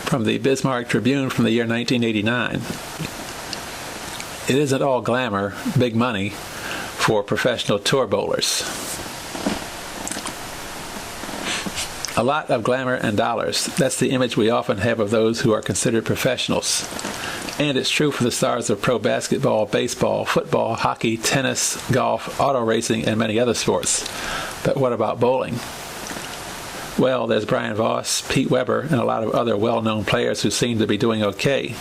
from the Bismarck Tribune from the year 1989. It isn't all glamour, big money for professional tour bowlers. A lot of glamour and dollars. That's the image we often have of those who are considered professionals. And it's true for the stars of pro basketball, baseball, football, hockey, tennis, golf, auto racing, and many other sports. But what about bowling? Well, there's Brian Voss, Pete Weber, and a lot of other well-known players who seem to be doing okay.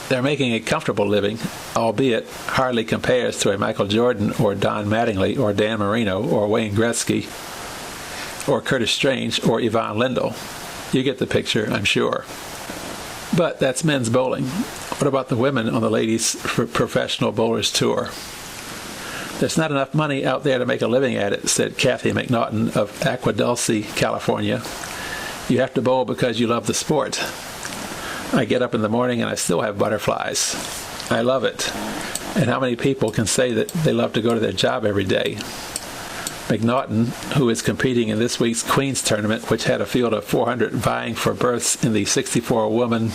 They're making a comfortable living, albeit hardly compares to a Michael Jordan or Don Mattingly or Dan Marino or Wayne Gretzky or Curtis Strange or Yvonne Lindell. You get the picture, I'm sure. But that's men's bowling. What about the women on the ladies' professional bowlers tour? There's not enough money out there to make a living at it, said Kathy McNaughton of Aqua Dulce, California. You have to bowl because you love the sport. I get up in the morning and I still have butterflies. I love it. And how many people can say that they love to go to their job every day? McNaughton, who is competing in this week's Queen's Tournament, which had a field of 400 vying for berths in the 64-woman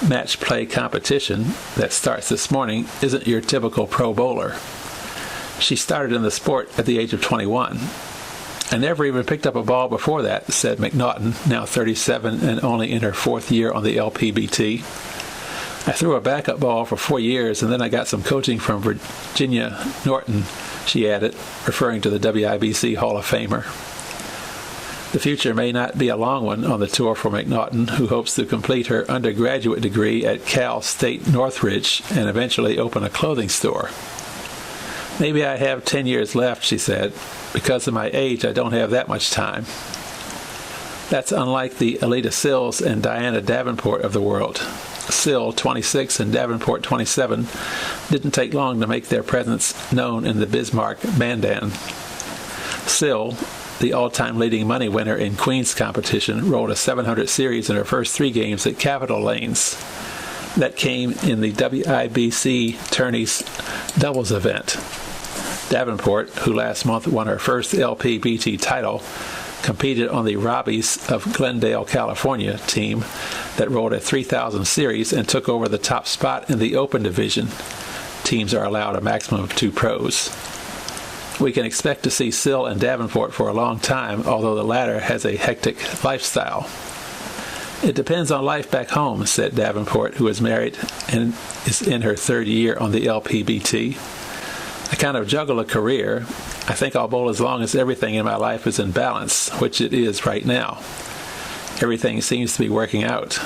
match play competition that starts this morning, isn't your typical pro bowler. She started in the sport at the age of 21. I never even picked up a ball before that, said McNaughton, now 37 and only in her fourth year on the LPBT. I threw a backup ball for 4 years, and then I got some coaching from Virginia Norton, she added, referring to the WIBC Hall of Famer. The future may not be a long one on the tour for McNaughton, who hopes to complete her undergraduate degree at Cal State Northridge and eventually open a clothing store. Maybe I have 10 years left, she said. Because of my age, I don't have that much time. That's unlike the Alita Sills and Diana Davenport of the world. Sill, 26, and Davenport, 27, didn't take long to make their presence known in the Bismarck Mandan. Sill, the all-time leading money winner in Queen's competition, rolled a 700 series in her first 3 games at Capitol Lanes. That came in the WIBC Tourney's doubles event. Davenport, who last month won her first LPBT title, competed on the Robbies of Glendale, California team that rolled a 3,000 series and took over the top spot in the Open division. Teams are allowed a maximum of 2 pros. We can expect to see Sill and Davenport for a long time, although the latter has a hectic lifestyle. It depends on life back home, said Davenport, who is married and is in her 3rd year on the LPBT. I kind of juggle a career. I think I'll bowl as long as everything in my life is in balance, which it is right now. Everything seems to be working out.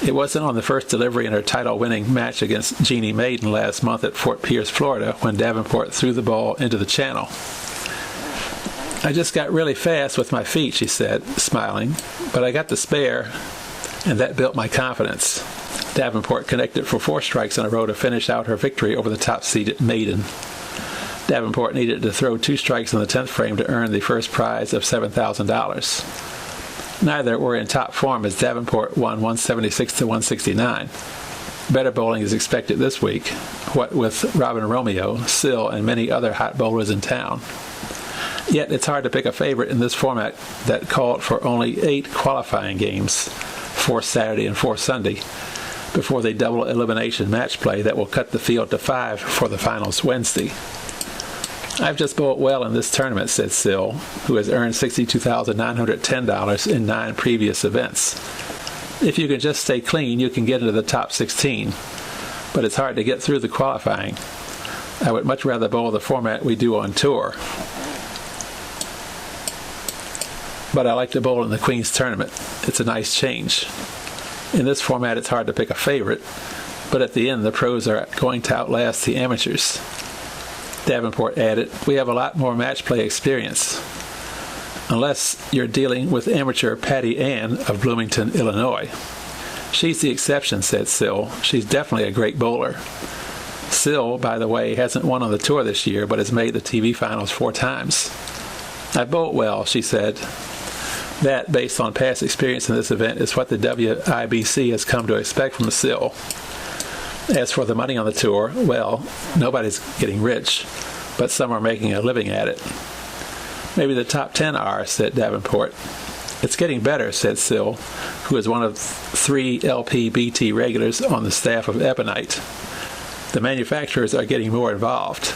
It wasn't on the first delivery in her title-winning match against Jeannie Maiden last month at Fort Pierce, Florida, when Davenport threw the ball into the channel. I just got really fast with my feet, she said, smiling, but I got the spare, and that built my confidence. Davenport connected for 4 strikes in a row to finish out her victory over the top-seeded Maiden. Davenport needed to throw 2 strikes in the 10th frame to earn the first prize of $7,000. Neither were in top form as Davenport won 176 to 169. Better bowling is expected this week, what with Robin Romeo, Sill, and many other hot bowlers in town. Yet it's hard to pick a favorite in this format that called for only 8 qualifying games, 4 Saturday and 4 Sunday, before the double elimination match play that will cut the field to 5 for the finals Wednesday. I've just bowled well in this tournament, said Sill, who has earned $62,910 in 9 previous events. If you can just stay clean, you can get into the top 16, but it's hard to get through the qualifying. I would much rather bowl the format we do on tour. But I like to bowl in the Queen's Tournament. It's a nice change. In this format, it's hard to pick a favorite, but at the end, the pros are going to outlast the amateurs. Davenport added, we have a lot more match play experience. Unless you're dealing with amateur Patty Ann of Bloomington, Illinois. She's the exception, said Sill. She's definitely a great bowler. Sill, by the way, hasn't won on the tour this year, but has made the TV finals 4 times. I bowled well, she said. That, based on past experience in this event, is what the WIBC has come to expect from Sill. As for the money on the tour, well, nobody's getting rich, but some are making a living at it. Maybe the top 10 are, said Davenport. "It's getting better," said Sill, who is one of 3 LPBT regulars on the staff of Ebonite. "The manufacturers are getting more involved.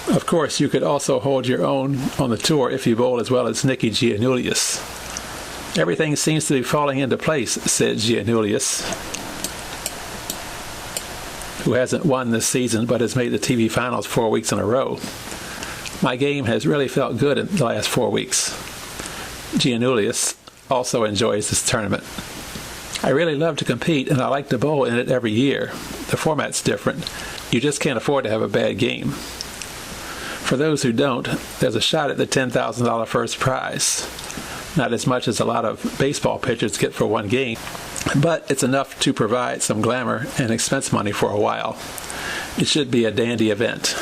Of course, you could also hold your own on the tour if you bowl as well as Nicky Giannoulias." "Everything seems to be falling into place," said Giannoulias, who hasn't won this season but has made the TV finals 4 weeks in a row. "My game has really felt good in the last 4 weeks." Giannoulias also enjoys this tournament. "I really love to compete, and I like to bowl in it every year. The format's different. You just can't afford to have a bad game. For those who don't, there's a shot at the $10,000 first prize. Not as much as a lot of baseball pitchers get for one game, but it's enough to provide some glamour and expense money for a while. It should be a dandy event."